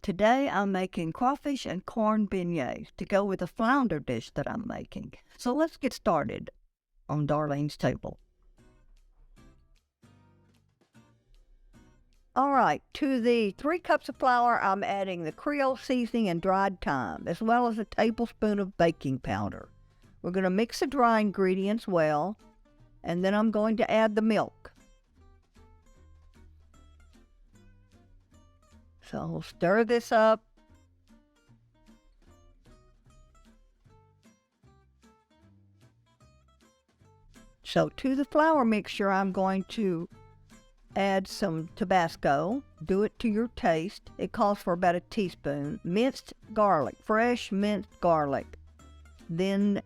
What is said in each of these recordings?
Today I'm making crawfish and corn beignets to go with a flounder dish that I'm making. So let's get started on Darlene's table. All right, to the 3 cups of flour, I'm adding the Creole seasoning and dried thyme, as well as a tablespoon of baking powder. We're going to mix the dry ingredients well, and then I'm going to add the milk. So stir this up. So to the flour mixture, I'm going to add some Tabasco. Do it to your taste. It calls for about a teaspoon. Minced garlic, fresh minced garlic. Then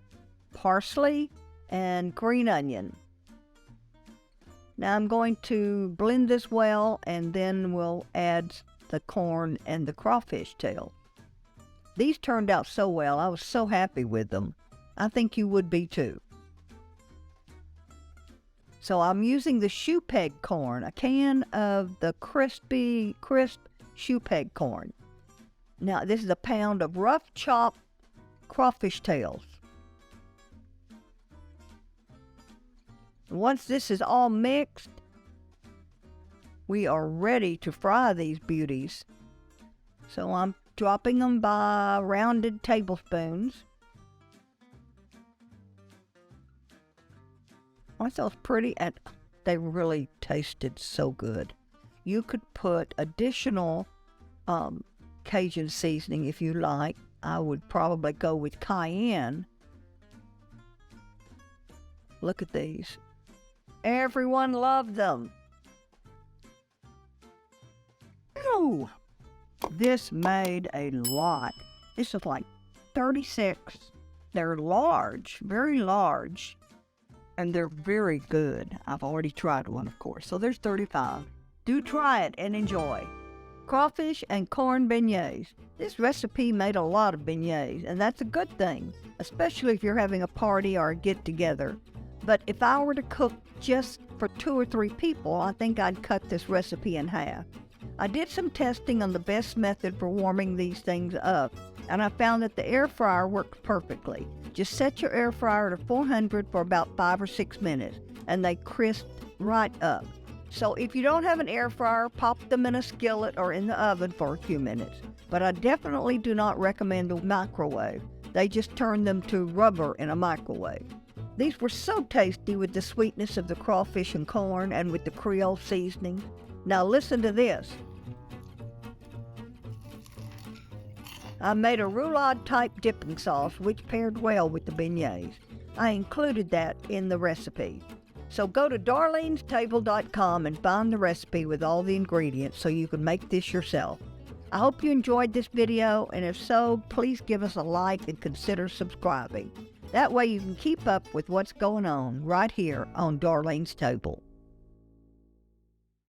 parsley and green onion. Now I'm going to blend this well, and then we'll add the corn and the crawfish tail. These turned out so well. I was so happy with them. I think you would be too. So I'm using the shoe peg corn, a can of the crisp shoe peg corn. Now this is a pound of rough chopped crawfish tails. Once this is all mixed, we are ready to fry these beauties. So I'm dropping them by rounded tablespoons. Aren't those pretty? And they really tasted so good. You could put additional Cajun seasoning if you like. I would probably go with cayenne. Look at these. Everyone loved them. Ooh, this made a lot. This is like 36. They're large, very large. And they're very good. I've already tried one, of course. So there's 35. Do try it and enjoy. Crawfish and corn beignets. This recipe made a lot of beignets, and that's a good thing, especially if you're having a party or a get-together. But if I were to cook just for 2 or 3 people, I think I'd cut this recipe in half. I did some testing on the best method for warming these things up, and I found that the air fryer works perfectly. Just set your air fryer to 400 for about 5 or 6 minutes, and they crisp right up. So if you don't have an air fryer, pop them in a skillet or in the oven for a few minutes. But I definitely do not recommend the microwave. They just turn them to rubber in a microwave. These were so tasty with the sweetness of the crawfish and corn and with the Creole seasoning. Now listen to this. I made a roulade-type dipping sauce which paired well with the beignets. I included that in the recipe. So go to darlenestable.com and find the recipe with all the ingredients so you can make this yourself. I hope you enjoyed this video, and if so, please give us a like and consider subscribing. That way you can keep up with what's going on right here on Darlene's Table.